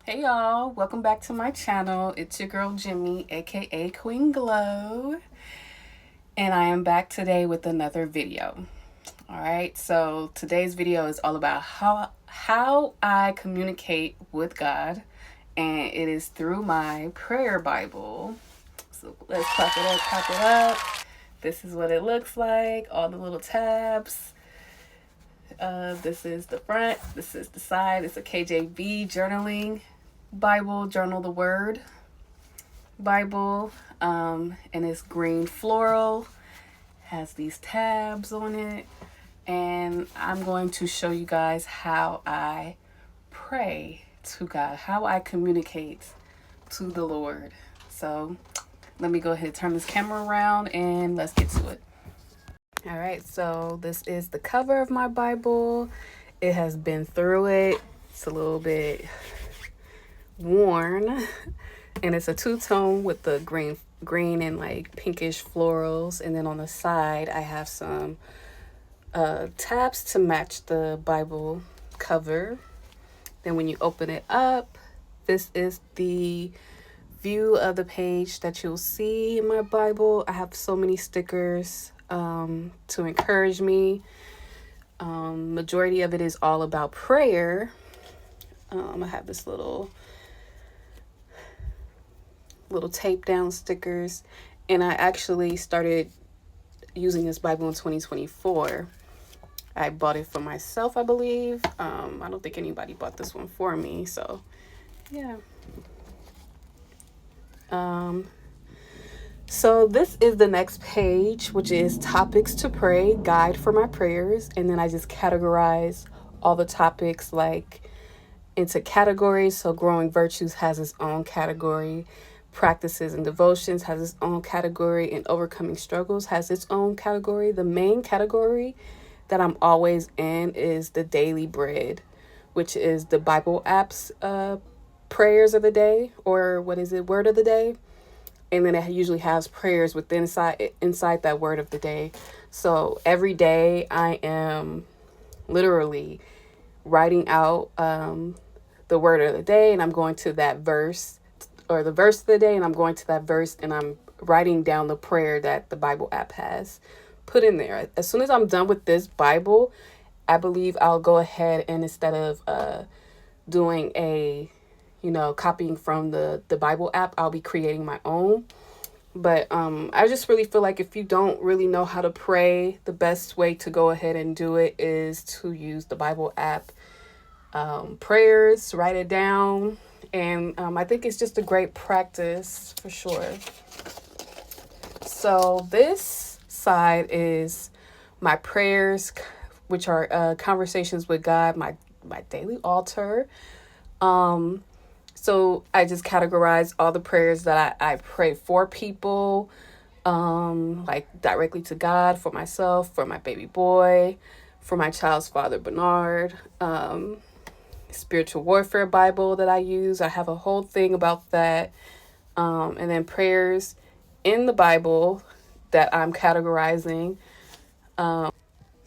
Hey y'all, welcome back to my channel. It's your girl Jimmy, aka Queen Glow, and I am back today with another video. All right, so today's video is all about how I communicate with God, and it is through my prayer Bible. So let's pop it up. This is what it looks like, all the little tabs. This is the front, this is the side. It's a KJV journaling Bible, Journal the Word Bible, and it's green floral, has these tabs on it, and I'm going to show you guys how I pray to God, how I communicate to the Lord. So let me go ahead and turn this camera around and let's get to it. All right, so this is the cover of my Bible. It has been through it. It's a little bit worn, and it's a two-tone with the green and like pinkish florals, and then on the side I have some tabs to match the Bible cover. Then when you open it up, this is the view of the page that you'll see in my Bible. I have so many stickers to encourage me. Majority of it is all about prayer. I have this little tape down stickers, and I actually started using this Bible in 2024. I bought it for myself, I believe. I don't think anybody bought this one for me, so yeah. So this is the next page, which is topics to pray, guide for my prayers, and then I just categorize all the topics like into categories. So growing virtues has its own category, practices and devotions has its own category, and overcoming struggles has its own category. The main category that I'm always in is the daily bread, which is the Bible app's prayers of the day, or what is it, word of the day. And then it usually has prayers within inside that word of the day. So every day I am literally writing out the word of the day, and I'm going to that verse, or the verse of the day, and I'm going to that verse, and I'm writing down the prayer that the Bible app has put in there. As soon as I'm done with this Bible, I believe I'll go ahead and, instead of doing a, copying from the Bible app, I'll be creating my own. But I just really feel like if you don't really know how to pray, the best way to go ahead and do it is to use the Bible app prayers, write it down. And I think it's just a great practice for sure. So this side is my prayers, which are conversations with God, my daily altar. So I just categorize all the prayers that I pray for people, like directly to God, for myself, for my baby boy, for my child's father, Bernard. Spiritual warfare Bible that I use. I have a whole thing about that. And then prayers in the Bible that I'm categorizing.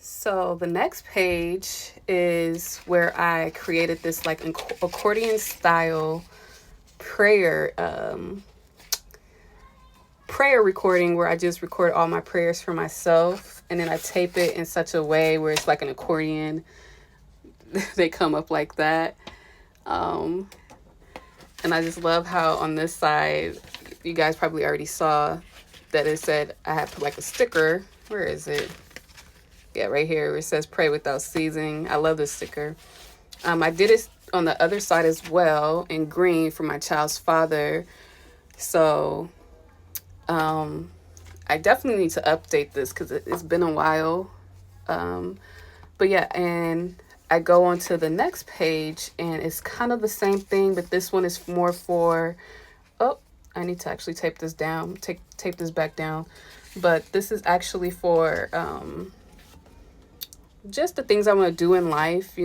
So the next page is where I created this like accordion style prayer prayer recording, where I just record all my prayers for myself, and then I tape it in such a way where it's like an accordion. They come up like that. And I just love how on this side, you guys probably already saw that it said, I had put like a sticker. Where is it? Yeah, right here where it says pray without ceasing. I love this sticker. I did it on the other side as well in green for my child's father. So I definitely need to update this because it's been a while. But yeah, and I go on to the next page, and it's kind of the same thing, but this one is more for, oh, I need to actually tape this down, tape this back down. But this is actually for just the things I want to do in life,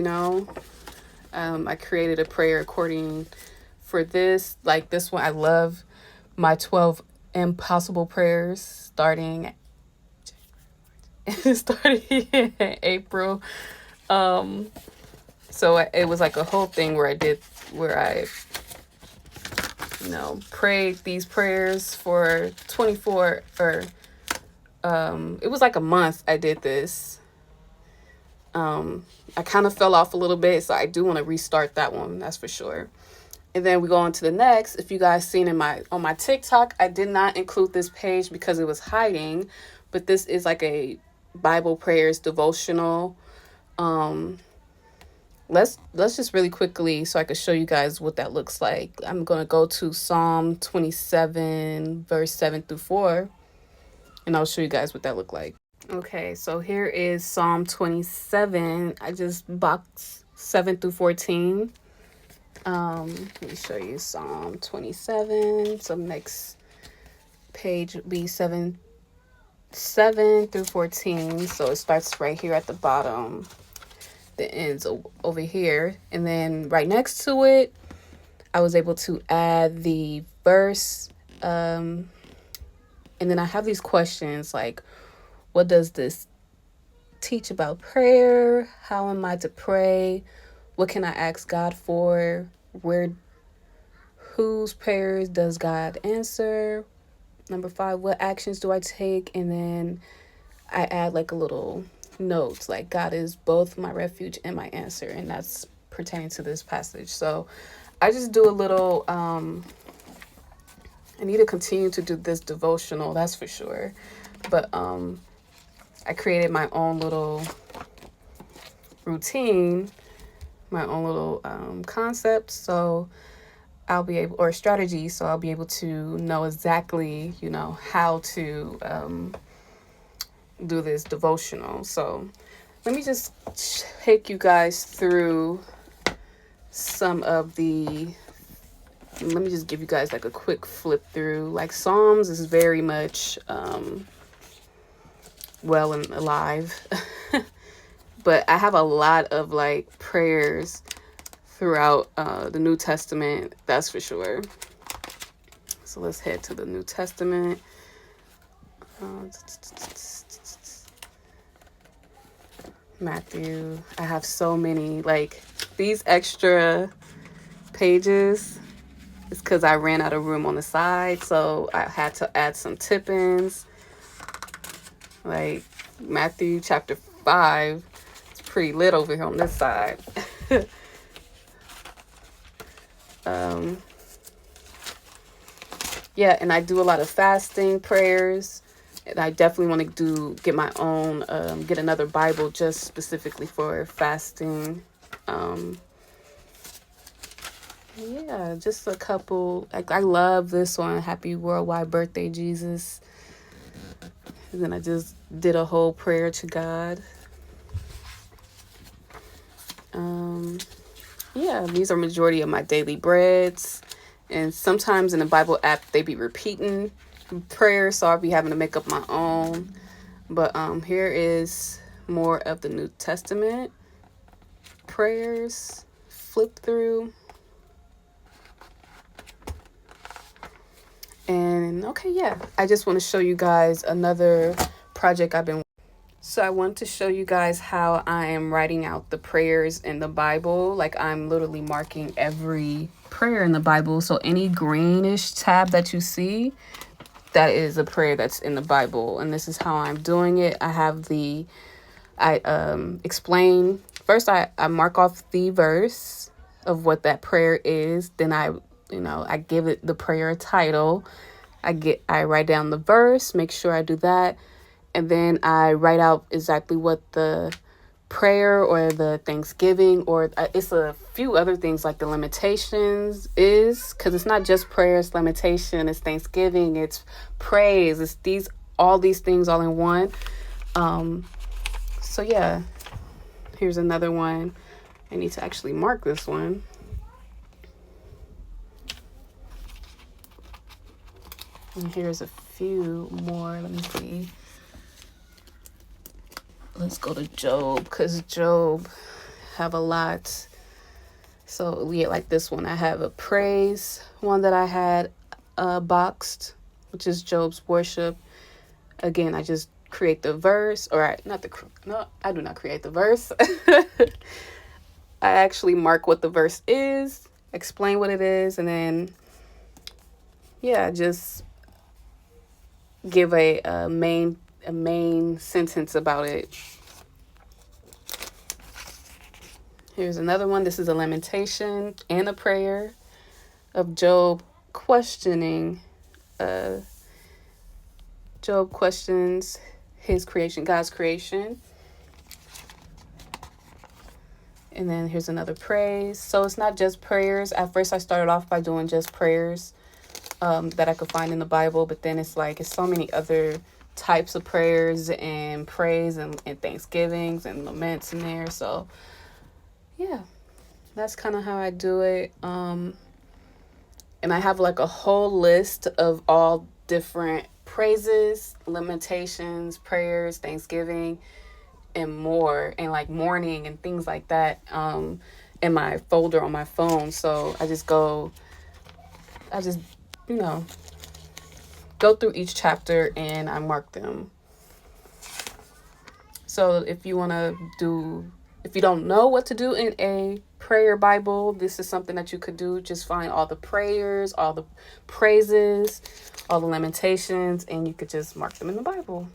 I created a prayer accordion for this. Like this one, I love my 12 impossible prayers starting in April. So it was like a whole thing where I prayed these prayers for 24, or it was like a month I did this. I kind of fell off a little bit, so I do want to restart that one, that's for sure. And then we go on to the next. If you guys seen on my TikTok, I did not include this page because it was hiding, but this is like a Bible prayers devotional. Let's just really quickly, so I can show you guys what that looks like. I'm going to go to Psalm 27, verse 7-4, and I'll show you guys what that looked like. Okay, so here is Psalm 27. I just boxed 7-14. Let me show you Psalm 27. So next page would be 7-14. So it starts right here at the bottom. The ends over here. And then right next to it, I was able to add the verse. And then I have these questions like, what does this teach about prayer? How am I to pray? What can I ask God for? Whose prayers does God answer? Number 5, what actions do I take? And then I add like a little notes, like God is both my refuge and my answer. And that's pertaining to this passage. So I just do a little, I need to continue to do this devotional, that's for sure. But I created my own little routine, my own little concept, so I'll be able, or strategy, so I'll be able to know exactly, how to do this devotional. So let me just take you guys through some of let me just give you guys like a quick flip through. Like Psalms is very much well and alive. But I have a lot of like prayers throughout the New Testament, that's for sure. So let's head to the New Testament. Matthew. I have so many, like these extra pages. It's because I ran out of room on the side, so I had to add some tip-ins. Like Matthew chapter 5, it's pretty lit over here on this side. Yeah, and I do a lot of fasting prayers, and I definitely want to get my own, get another Bible just specifically for fasting. Yeah, just a couple. Like I love this one, Happy Worldwide Birthday, Jesus. And then I just did a whole prayer to God. Yeah, these are majority of my daily breads. And sometimes in the Bible app, they be repeating prayers, so I'll be having to make up my own. But here is more of the New Testament prayers. Flip through. And okay, yeah, I just want to show you guys another project I've been. So I want to show you guys how I am writing out the prayers in the Bible. Like I'm literally marking every prayer in the Bible. So any greenish tab that you see, that is a prayer that's in the Bible. And this is how I'm doing it. I explain. First, I mark off the verse of what that prayer is. Then I give it the prayer title. I write down the verse, make sure I do that. And then I write out exactly what the prayer or the thanksgiving, or it's a few other things like the limitations is, because it's not just prayer, it's limitation, it's thanksgiving, it's praise, it's all these things all in one. So yeah, here's another one. I need to actually mark this one. And here's a few more. Let me see. Let's go to Job, because Job have a lot. So yeah, like this one, I have a praise one that I had boxed, which is Job's worship. Again, I just create the verse, I do not create the verse. I actually mark what the verse is, explain what it is, and then, yeah, just give a main sentence about it. Here's another one. This is a lamentation and a prayer of Job questioning. Job questions his creation, God's creation. And then here's another praise. So it's not just prayers. At first I started off by doing just prayers that I could find in the Bible, but then it's so many other types of prayers and praise and thanksgivings and laments in there. So yeah, that's kind of how I do it. And I have like a whole list of all different praises, lamentations, prayers, thanksgiving, and more, and like mourning and things like that in my folder on my phone. So I just you know go through each chapter and I mark them. So if you don't know what to do in a prayer Bible, this is something that you could do. Just find all the prayers, all the praises, all the lamentations, and you could just mark them in the Bible.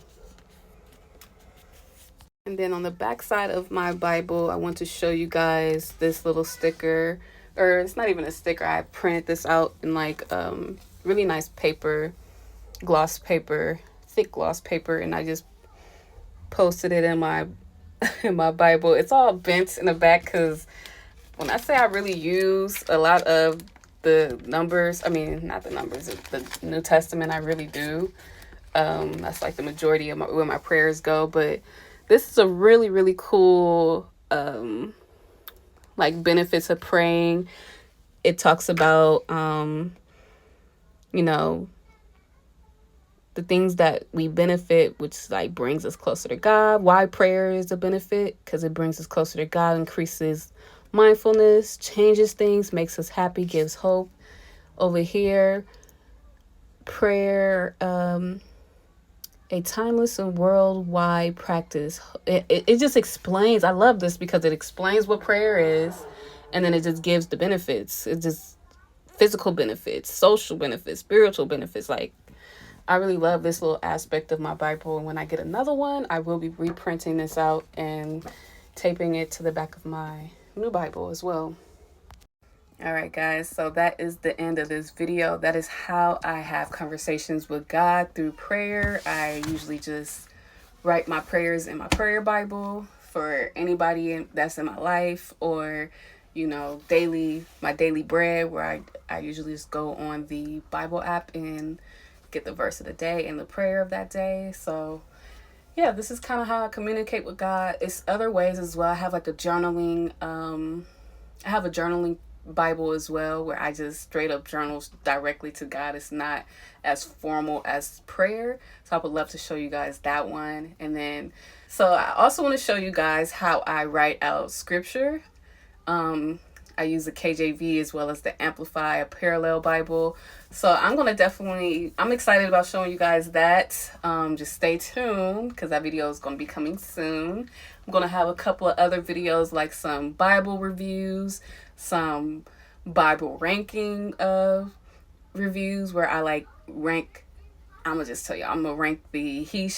And then on the back side of my Bible, I want to show you guys this little sticker, or it's not even a sticker. I printed this out in like really nice paper, gloss paper, thick gloss paper, and I just posted it in my in my Bible. It's all bent in the back because when I say I really use a lot of the numbers, I mean not the numbers, the New Testament, I really do. That's like the majority of where my prayers go, but this is a really, really cool like benefits of praying. It talks about you know, the things that we benefit, which like brings us closer to God. Why prayer is a benefit? Because it brings us closer to God, increases mindfulness, changes things, makes us happy, gives hope. Over here, prayer, a timeless and worldwide practice. It just explains. I love this because it explains what prayer is, and then it just gives the benefits. It just physical benefits, social benefits, spiritual benefits. Like, I really love this little aspect of my Bible. And when I get another one, I will be reprinting this out and taping it to the back of my new Bible as well. All right, guys. So that is the end of this video. That is how I have conversations with God through prayer. I usually just write my prayers in my prayer Bible for anybody that's in my life, or my daily bread, where I usually just go on the Bible app and get the verse of the day and the prayer of that day. So yeah, this is kind of how I communicate with God. It's other ways as well. I have like a journaling Bible as well, where I just straight up journals directly to God. It's not as formal as prayer, so I would love to show you guys that one. And then so I also want to show you guys how I write out scripture. I use the KJV as well as the Amplify, a parallel Bible. So I'm excited about showing you guys that. Just stay tuned because that video is going to be coming soon. I'm going to have a couple of other videos, like some Bible reviews, some Bible ranking reviews, where I like rank. I'm going to just tell you, I'm going to rank the he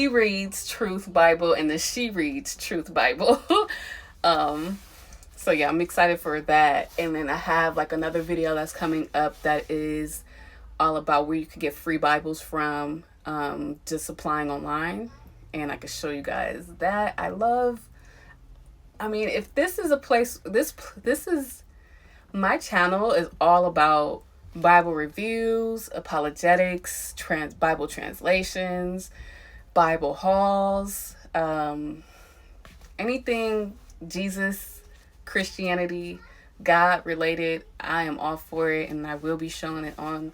reads truth Bible and the she reads truth Bible. So yeah, I'm excited for that. And then I have like another video that's coming up that is all about where you can get free Bibles from, just applying online. And I can show you guys that. If this is a place, this is, my channel is all about Bible reviews, apologetics, Bible translations, Bible hauls, anything Jesus, Christianity, God related. I am all for it, and I will be showing it on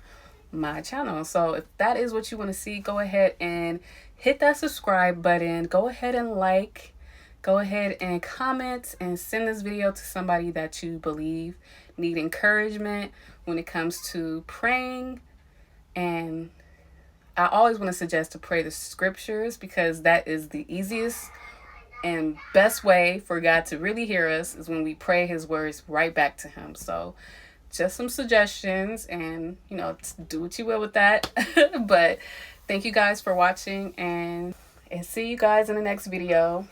my channel. So if that is what you want to see, go ahead and hit that subscribe button. Go ahead and like. Go ahead and comment and send this video to somebody that you believe need encouragement when it comes to praying. And I always want to suggest to pray the scriptures, because that is the easiest And best way for God to really hear us is when we pray his words right back to him. So just some suggestions, and do what you will with that. But thank you guys for watching, and see you guys in the next video.